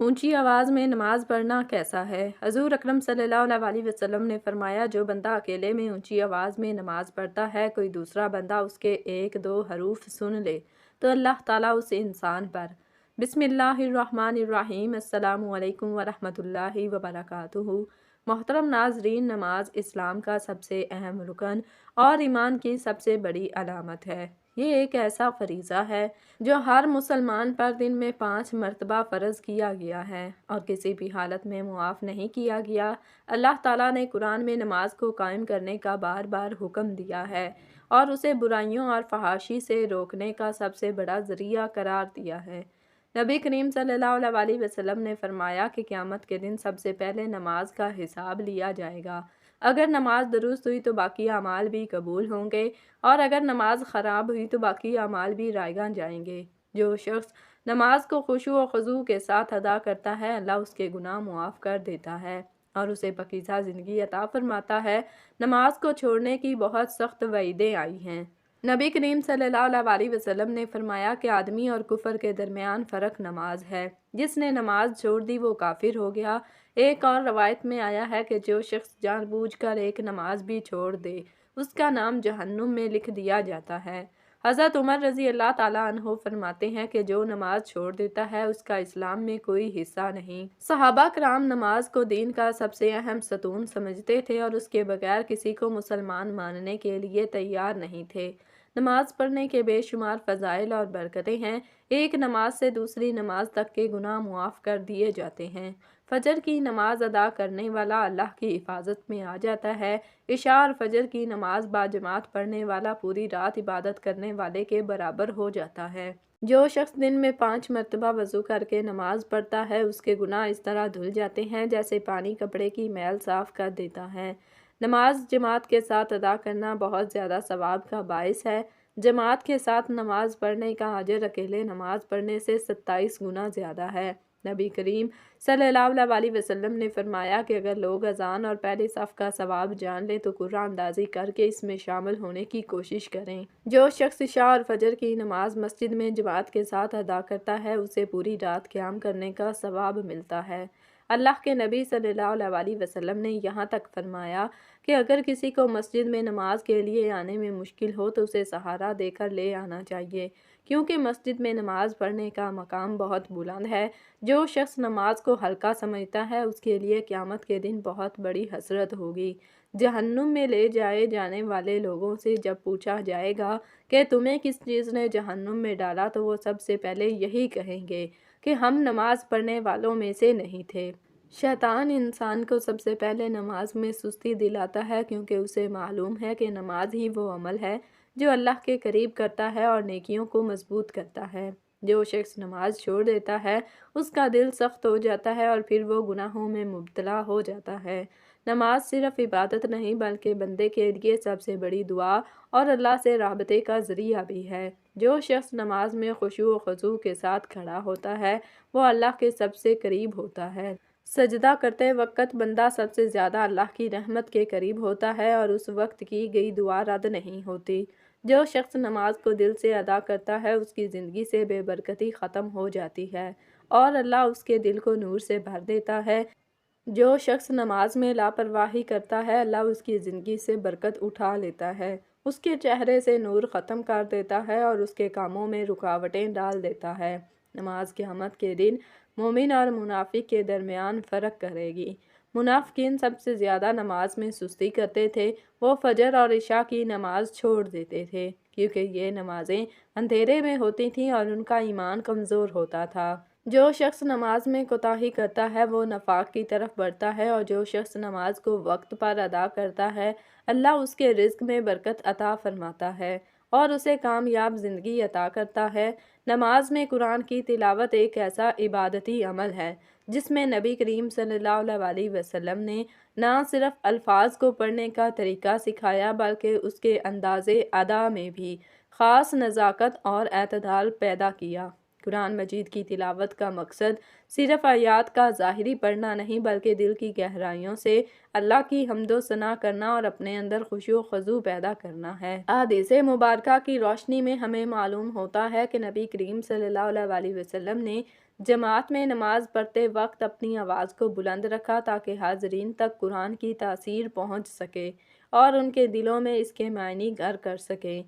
اونچی آواز میں نماز پڑھنا کیسا ہے؟ حضور اکرم صلی اللہ علیہ وسلم نے فرمایا، جو بندہ اکیلے میں اونچی آواز میں نماز پڑھتا ہے، کوئی دوسرا بندہ اس کے ایک دو حروف سن لے تو اللہ تعالیٰ اس انسان پر بسم اللہ الرحمن الرحیم السلام علیکم ورحمۃ اللہ وبرکاتہ۔ محترم ناظرین، نماز اسلام کا سب سے اہم رکن اور ایمان کی سب سے بڑی علامت ہے۔ یہ ایک ایسا فریضہ ہے جو ہر مسلمان پر دن میں 5 مرتبہ فرض کیا گیا ہے اور کسی بھی حالت میں معاف نہیں کیا گیا۔ اللہ تعالیٰ نے قرآن میں نماز کو قائم کرنے کا بار بار حکم دیا ہے اور اسے برائیوں اور فحاشی سے روکنے کا سب سے بڑا ذریعہ قرار دیا ہے۔ نبی کریم صلی اللہ علیہ وسلم نے فرمایا کہ قیامت کے دن سب سے پہلے نماز کا حساب لیا جائے گا۔ اگر نماز درست ہوئی تو باقی اعمال بھی قبول ہوں گے اور اگر نماز خراب ہوئی تو باقی اعمال بھی رائگاں جائیں گے۔ جو شخص نماز کو خشوع و خضوع کے ساتھ ادا کرتا ہے، اللہ اس کے گناہ معاف کر دیتا ہے اور اسے پاکیزہ زندگی عطا فرماتا ہے۔ نماز کو چھوڑنے کی بہت سخت وعیدیں آئی ہیں۔ نبی کریم صلی اللہ علیہ وسلم نے فرمایا کہ آدمی اور کفر کے درمیان فرق نماز ہے۔ جس نے نماز چھوڑ دی وہ کافر ہو گیا۔ ایک اور روایت میں آیا ہے کہ جو شخص جان بوجھ کر ایک نماز بھی چھوڑ دے، اس کا نام جہنم میں لکھ دیا جاتا ہے۔ حضرت عمر رضی اللہ تعالیٰ عنہ فرماتے ہیں کہ جو نماز چھوڑ دیتا ہے اس کا اسلام میں کوئی حصہ نہیں۔ صحابہ کرام نماز کو دین کا سب سے اہم ستون سمجھتے تھے اور اس کے بغیر کسی کو مسلمان ماننے کے لیے تیار نہیں تھے۔ نماز پڑھنے کے بے شمار فضائل اور برکتیں ہیں۔ ایک نماز سے دوسری نماز تک کے گناہ معاف کر دیے جاتے ہیں۔ فجر کی نماز ادا کرنے والا اللہ کی حفاظت میں آ جاتا ہے۔ عشاء اور فجر کی نماز باجماعت پڑھنے والا پوری رات عبادت کرنے والے کے برابر ہو جاتا ہے۔ جو شخص دن میں 5 مرتبہ وضو کر کے نماز پڑھتا ہے، اس کے گناہ اس طرح دھل جاتے ہیں جیسے پانی کپڑے کی میل صاف کر دیتا ہے۔ نماز جماعت کے ساتھ ادا کرنا بہت زیادہ ثواب کا باعث ہے۔ جماعت کے ساتھ نماز پڑھنے کا اجر اکیلے نماز پڑھنے سے 27 گنا زیادہ ہے۔ نبی کریم صلی اللہ علیہ وسلم نے فرمایا کہ اگر لوگ اذان اور پہلی صف کا ثواب جان لیں تو قرعہ اندازی کر کے اس میں شامل ہونے کی کوشش کریں۔ جو شخص عشاء اور فجر کی نماز مسجد میں جماعت کے ساتھ ادا کرتا ہے، اسے پوری رات قیام کرنے کا ثواب ملتا ہے۔ اللہ کے نبی صلی اللہ علیہ وسلم نے یہاں تک فرمایا کہ اگر کسی کو مسجد میں نماز کے لیے آنے میں مشکل ہو تو اسے سہارا دے کر لے آنا چاہیے، کیونکہ مسجد میں نماز پڑھنے کا مقام بہت بلند ہے۔ جو شخص نماز کو ہلکا سمجھتا ہے اس کے لیے قیامت کے دن بہت بڑی حسرت ہوگی۔ جہنم میں لے جائے جانے والے لوگوں سے جب پوچھا جائے گا کہ تمہیں کس چیز نے جہنم میں ڈالا تو وہ سب سے پہلے یہی کہیں گے کہ ہم نماز پڑھنے والوں میں سے نہیں تھے۔ شیطان انسان کو سب سے پہلے نماز میں سستی دلاتا ہے، کیونکہ اسے معلوم ہے کہ نماز ہی وہ عمل ہے جو اللہ کے قریب کرتا ہے اور نیکیوں کو مضبوط کرتا ہے۔ جو شخص نماز چھوڑ دیتا ہے اس کا دل سخت ہو جاتا ہے اور پھر وہ گناہوں میں مبتلا ہو جاتا ہے۔ نماز صرف عبادت نہیں بلکہ بندے کے لیے سب سے بڑی دعا اور اللہ سے رابطے کا ذریعہ بھی ہے۔ جو شخص نماز میں خشوع و خضوع کے ساتھ کھڑا ہوتا ہے وہ اللہ کے سب سے قریب ہوتا ہے۔ سجدہ کرتے وقت بندہ سب سے زیادہ اللہ کی رحمت کے قریب ہوتا ہے اور اس وقت کی گئی دعا رد نہیں ہوتی۔ جو شخص نماز کو دل سے ادا کرتا ہے اس کی زندگی سے بے برکتی ختم ہو جاتی ہے اور اللہ اس کے دل کو نور سے بھر دیتا ہے۔ جو شخص نماز میں لاپرواہی کرتا ہے اللہ اس کی زندگی سے برکت اٹھا لیتا ہے، اس کے چہرے سے نور ختم کر دیتا ہے اور اس کے کاموں میں رکاوٹیں ڈال دیتا ہے۔ نماز قیامت کے دن مومن اور منافق کے درمیان فرق کرے گی۔ منافقین سب سے زیادہ نماز میں سستی کرتے تھے۔ وہ فجر اور عشاء کی نماز چھوڑ دیتے تھے کیونکہ یہ نمازیں اندھیرے میں ہوتی تھیں اور ان کا ایمان کمزور ہوتا تھا۔ جو شخص نماز میں کوتاہی کرتا ہے وہ نفاق کی طرف بڑھتا ہے اور جو شخص نماز کو وقت پر ادا کرتا ہے اللہ اس کے رزق میں برکت عطا فرماتا ہے اور اسے کامیاب زندگی عطا کرتا ہے۔ نماز میں قرآن کی تلاوت ایک ایسا عبادتی عمل ہے جس میں نبی کریم صلی اللہ علیہ وسلم نے نہ صرف الفاظ کو پڑھنے کا طریقہ سکھایا بلکہ اس کے انداز ادا میں بھی خاص نزاکت اور اعتدال پیدا کیا۔ قرآن مجید کی تلاوت کا مقصد صرف آیات کا ظاہری پڑھنا نہیں بلکہ دل کی گہرائیوں سے اللہ کی حمد و ثنا کرنا اور اپنے اندر خشوع و خضوع پیدا کرنا ہے۔ احادیث مبارکہ کی روشنی میں ہمیں معلوم ہوتا ہے کہ نبی کریم صلی اللہ علیہ وسلم نے جماعت میں نماز پڑھتے وقت اپنی آواز کو بلند رکھا تاکہ حاضرین تک قرآن کی تاثیر پہنچ سکے اور ان کے دلوں میں اس کے معنی گھر کر سکے،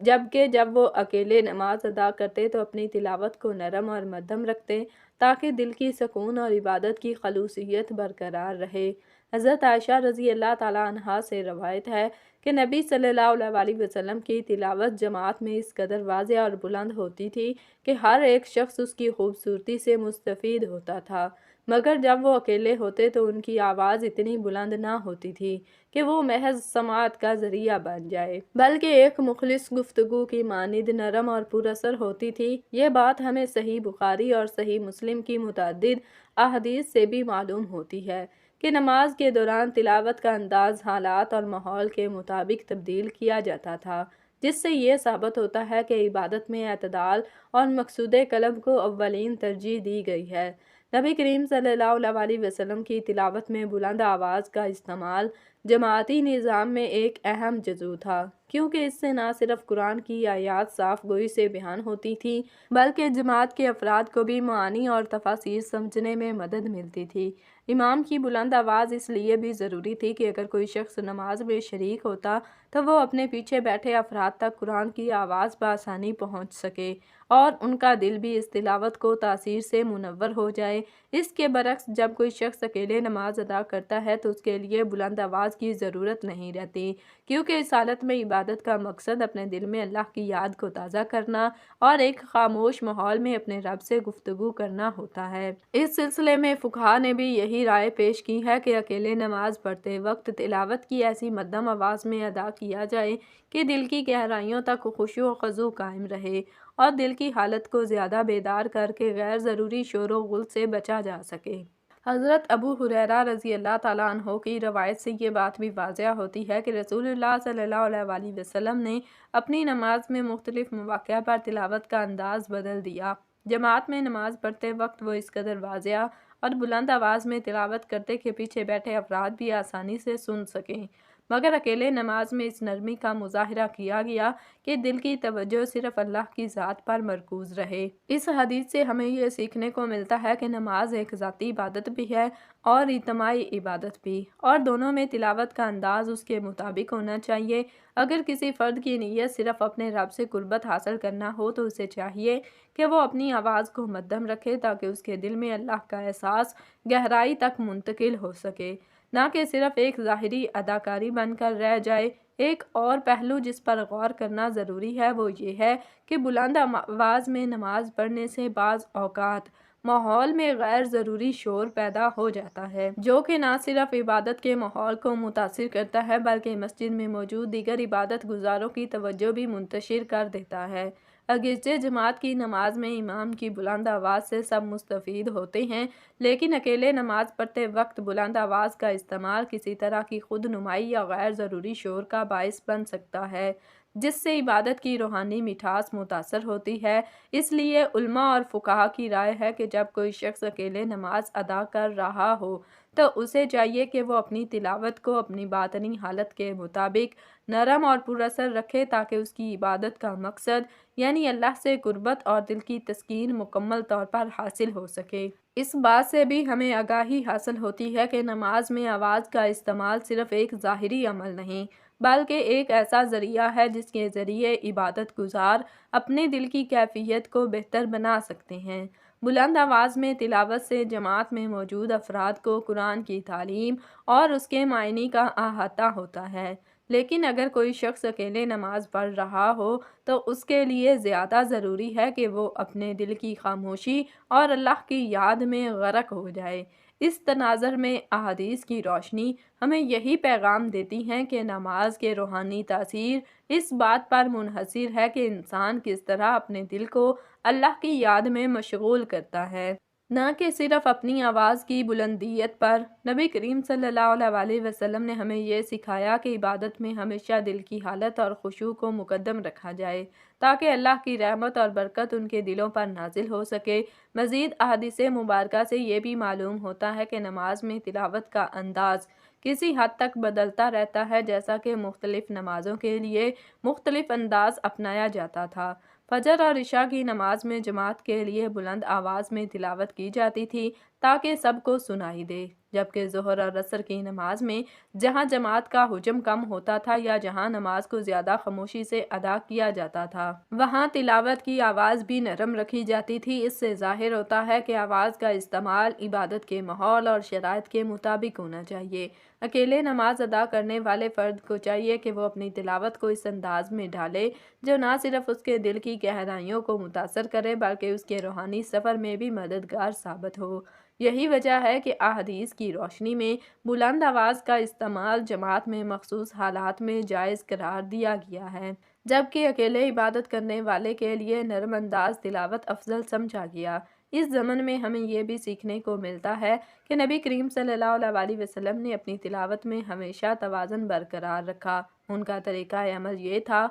جبکہ جب وہ اکیلے نماز ادا کرتے تو اپنی تلاوت کو نرم اور مدھم رکھتے تاکہ دل کی سکون اور عبادت کی خلوصیت برقرار رہے۔ حضرت عائشہ رضی اللہ تعالیٰ عنہا سے روایت ہے کہ نبی صلی اللہ علیہ وسلم کی تلاوت جماعت میں اس قدر واضح اور بلند ہوتی تھی کہ ہر ایک شخص اس کی خوبصورتی سے مستفید ہوتا تھا، مگر جب وہ اکیلے ہوتے تو ان کی آواز اتنی بلند نہ ہوتی تھی کہ وہ محض سماعت کا ذریعہ بن جائے، بلکہ ایک مخلص گفتگو کی مانند نرم اور پر اثر ہوتی تھی۔ یہ بات ہمیں صحیح بخاری اور صحیح مسلم کی متعدد احادیث سے بھی معلوم ہوتی ہے کہ نماز کے دوران تلاوت کا انداز حالات اور ماحول کے مطابق تبدیل کیا جاتا تھا، جس سے یہ ثابت ہوتا ہے کہ عبادت میں اعتدال اور مقصود قلب کو اولین ترجیح دی گئی ہے۔ نبی کریم صلی اللہ علیہ وسلم کی تلاوت میں بلند آواز کا استعمال جماعتی نظام میں ایک اہم جزو تھا، کیونکہ اس سے نہ صرف قرآن کی آیات صاف گوئی سے بیان ہوتی تھیں بلکہ جماعت کے افراد کو بھی معانی اور تفاسیر سمجھنے میں مدد ملتی تھی۔ امام کی بلند آواز اس لیے بھی ضروری تھی کہ اگر کوئی شخص نماز میں شریک ہوتا تو وہ اپنے پیچھے بیٹھے افراد تک قرآن کی آواز بآسانی پہنچ سکے اور ان کا دل بھی اس تلاوت کو تاثیر سے منور ہو جائے۔ اس کے برعکس جب کوئی شخص اکیلے نماز ادا کرتا ہے تو اس کے لیے بلند آواز کی ضرورت نہیں رہتی، کیونکہ اس حالت میں عبادت کا مقصد اپنے دل میں اللہ کی یاد کو تازہ کرنا اور ایک خاموش ماحول میں اپنے رب سے گفتگو کرنا ہوتا ہے۔ اس سلسلے میں فقہا نے بھی یہی رائے پیش کی ہے کہ اکیلے نماز پڑھتے وقت تلاوت کی ایسی مدھم آواز میں ادا کیا جائے کہ دل کی گہرائیوں تک خشوع و خضوع قائم رہے اور دل کی حالت کو زیادہ بیدار کر کے غیر ضروری شور و غل سے بچا جا سکے۔ حضرت ابو ہریرہ رضی اللہ تعالیٰ عنہ کی روایت سے یہ بات بھی واضح ہوتی ہے کہ رسول اللہ صلی اللہ علیہ وسلم نے اپنی نماز میں مختلف مواقع پر تلاوت کا انداز بدل دیا۔ جماعت میں نماز پڑھتے وقت وہ اس قدر واضح اور بلند آواز میں تلاوت کرتے کہ پیچھے بیٹھے افراد بھی آسانی سے سن سکیں، مگر اکیلے نماز میں اس نرمی کا مظاہرہ کیا گیا کہ دل کی توجہ صرف اللہ کی ذات پر مرکوز رہے۔ اس حدیث سے ہمیں یہ سیکھنے کو ملتا ہے کہ نماز ایک ذاتی عبادت بھی ہے اور اجتماعی عبادت بھی، اور دونوں میں تلاوت کا انداز اس کے مطابق ہونا چاہیے۔ اگر کسی فرد کی نیت صرف اپنے رب سے قربت حاصل کرنا ہو تو اسے چاہیے کہ وہ اپنی آواز کو مدھم رکھے تاکہ اس کے دل میں اللہ کا احساس گہرائی تک منتقل ہو سکے، نہ کہ صرف ایک ظاہری اداکاری بن کر رہ جائے۔ ایک اور پہلو جس پر غور کرنا ضروری ہے وہ یہ ہے کہ بلند آواز میں نماز پڑھنے سے بعض اوقات ماحول میں غیر ضروری شور پیدا ہو جاتا ہے، جو کہ نہ صرف عبادت کے ماحول کو متاثر کرتا ہے بلکہ مسجد میں موجود دیگر عبادت گزاروں کی توجہ بھی منتشر کر دیتا ہے۔ اگرچہ جماعت کی نماز میں امام کی بلند آواز سے سب مستفید ہوتے ہیں، لیکن اکیلے نماز پڑھتے وقت بلند آواز کا استعمال کسی طرح کی خود نمائی یا غیر ضروری شور کا باعث بن سکتا ہے، جس سے عبادت کی روحانی مٹھاس متاثر ہوتی ہے۔ اس لیے علماء اور فقہا کی رائے ہے کہ جب کوئی شخص اکیلے نماز ادا کر رہا ہو تو اسے چاہیے کہ وہ اپنی تلاوت کو اپنی باطنی حالت کے مطابق نرم اور پر اثر رکھے تاکہ اس کی عبادت کا مقصد یعنی اللہ سے قربت اور دل کی تسکین مکمل طور پر حاصل ہو سکے۔ اس بات سے بھی ہمیں آگاہی حاصل ہوتی ہے کہ نماز میں آواز کا استعمال صرف ایک ظاہری عمل نہیں بلکہ ایک ایسا ذریعہ ہے جس کے ذریعے عبادت گزار اپنے دل کی کیفیت کو بہتر بنا سکتے ہیں۔ بلند آواز میں تلاوت سے جماعت میں موجود افراد کو قرآن کی تعلیم اور اس کے معنی کا احاطہ ہوتا ہے، لیکن اگر کوئی شخص اکیلے نماز پڑھ رہا ہو تو اس کے لیے زیادہ ضروری ہے کہ وہ اپنے دل کی خاموشی اور اللہ کی یاد میں غرق ہو جائے۔ اس تناظر میں احادیث کی روشنی ہمیں یہی پیغام دیتی ہیں کہ نماز کے روحانی تاثیر اس بات پر منحصر ہے کہ انسان کس طرح اپنے دل کو اللہ کی یاد میں مشغول کرتا ہے۔ نہ کہ صرف اپنی آواز کی بلندیت پر۔ نبی کریم صلی اللہ علیہ وسلم نے ہمیں یہ سکھایا کہ عبادت میں ہمیشہ دل کی حالت اور خشوع کو مقدم رکھا جائے تاکہ اللہ کی رحمت اور برکت ان کے دلوں پر نازل ہو سکے۔ مزید احادیث مبارکہ سے یہ بھی معلوم ہوتا ہے کہ نماز میں تلاوت کا انداز کسی حد تک بدلتا رہتا ہے، جیسا کہ مختلف نمازوں کے لیے مختلف انداز اپنایا جاتا تھا۔ فجر اور عشاء کی نماز میں جماعت کے لیے بلند آواز میں تلاوت کی جاتی تھی تاکہ سب کو سنائی دے، جبکہ ظہر اور عصر کی نماز میں جہاں جماعت کا حجم کم ہوتا تھا یا جہاں نماز کو زیادہ خاموشی سے ادا کیا جاتا تھا، وہاں تلاوت کی آواز بھی نرم رکھی جاتی تھی۔ اس سے ظاہر ہوتا ہے کہ آواز کا استعمال عبادت کے ماحول اور شرائط کے مطابق ہونا چاہیے۔ اکیلے نماز ادا کرنے والے فرد کو چاہیے کہ وہ اپنی تلاوت کو اس انداز میں ڈالے جو نہ صرف اس کے دل کی گہرائیوں کو متاثر کرے بلکہ اس کے روحانی سفر میں بھی مددگار ثابت ہو۔ یہی وجہ ہے کہ احادیث کی روشنی میں بلند آواز کا استعمال جماعت میں مخصوص حالات میں جائز قرار دیا گیا ہے، جبکہ اکیلے عبادت کرنے والے کے لیے نرم انداز تلاوت افضل سمجھا گیا۔ اس ضمن میں ہمیں یہ بھی سیکھنے کو ملتا ہے کہ نبی کریم صلی اللہ علیہ وسلم نے اپنی تلاوت میں ہمیشہ توازن برقرار رکھا۔ ان کا طریقہ عمل یہ تھا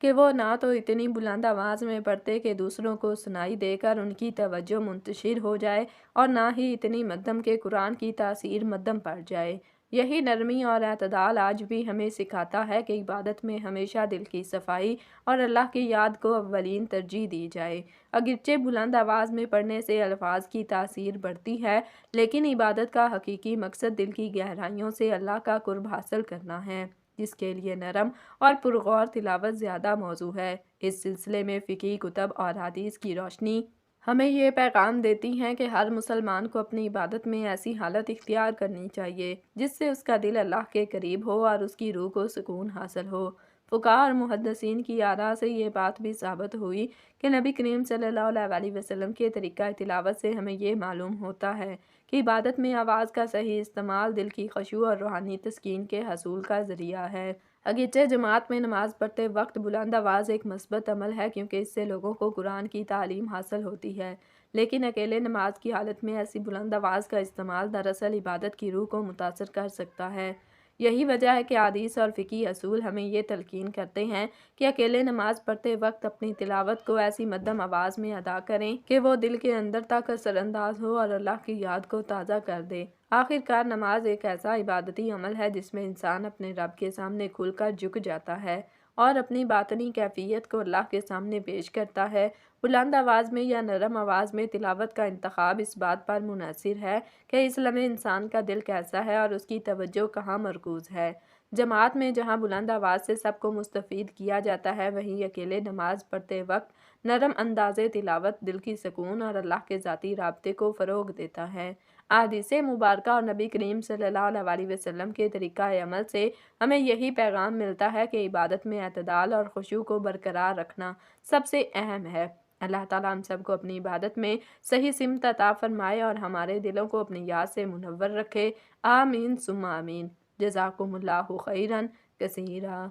کہ وہ نہ تو اتنی بلند آواز میں پڑھتے کہ دوسروں کو سنائی دے کر ان کی توجہ منتشر ہو جائے اور نہ ہی اتنی مدھم کہ قرآن کی تاثیر مدھم پڑ جائے۔ یہی نرمی اور اعتدال آج بھی ہمیں سکھاتا ہے کہ عبادت میں ہمیشہ دل کی صفائی اور اللہ کی یاد کو اولین ترجیح دی جائے۔ اگرچہ بلند آواز میں پڑھنے سے الفاظ کی تاثیر بڑھتی ہے، لیکن عبادت کا حقیقی مقصد دل کی گہرائیوں سے اللہ کا قرب حاصل کرنا ہے، جس کے لیے نرم اور پرغور تلاوت زیادہ موزوں ہے۔ اس سلسلے میں فقہی کتب اور حدیث کی روشنی ہمیں یہ پیغام دیتی ہیں کہ ہر مسلمان کو اپنی عبادت میں ایسی حالت اختیار کرنی چاہیے جس سے اس کا دل اللہ کے قریب ہو اور اس کی روح کو سکون حاصل ہو۔ فقہاء اور محدثین کی آراء سے یہ بات بھی ثابت ہوئی کہ نبی کریم صلی اللہ علیہ وسلم کے طریقہ تلاوت سے ہمیں یہ معلوم ہوتا ہے کہ عبادت میں آواز کا صحیح استعمال دل کی خشوع اور روحانی تسکین کے حصول کا ذریعہ ہے۔ اگرچہ جماعت میں نماز پڑھتے وقت بلند آواز ایک مثبت عمل ہے کیونکہ اس سے لوگوں کو قرآن کی تعلیم حاصل ہوتی ہے، لیکن اکیلے نماز کی حالت میں ایسی بلند آواز کا استعمال دراصل عبادت کی روح کو متاثر کر سکتا ہے۔ یہی وجہ ہے کہ حدیث اور فقہی اصول ہمیں یہ تلقین کرتے ہیں کہ اکیلے نماز پڑھتے وقت اپنی تلاوت کو ایسی مدھم آواز میں ادا کریں کہ وہ دل کے اندر تک اثر انداز ہو اور اللہ کی یاد کو تازہ کر دے۔ آخرکار نماز ایک ایسا عبادتی عمل ہے جس میں انسان اپنے رب کے سامنے کھل کر جھک جاتا ہے اور اپنی باطنی کیفیت کو اللہ کے سامنے پیش کرتا ہے۔ بلند آواز میں یا نرم آواز میں تلاوت کا انتخاب اس بات پر منحصر ہے کہ اس لمحے انسان کا دل کیسا ہے اور اس کی توجہ کہاں مرکوز ہے۔ جماعت میں جہاں بلند آواز سے سب کو مستفید کیا جاتا ہے، وہیں اکیلے نماز پڑھتے وقت نرم انداز تلاوت دل کی سکون اور اللہ کے ذاتی رابطے کو فروغ دیتا ہے۔ احادیث مبارکہ اور نبی کریم صلی اللہ علیہ وسلم کے طریقہ عمل سے ہمیں یہی پیغام ملتا ہے کہ عبادت میں اعتدال اور خشوع کو برقرار رکھنا سب سے اہم ہے۔ اللہ تعالیٰ ہم سب کو اپنی عبادت میں صحیح سمت عطا فرمائے اور ہمارے دلوں کو اپنی یاد سے منور رکھے۔ آمین ثم آمین۔ جزاکم اللہ خیرا کثیرا۔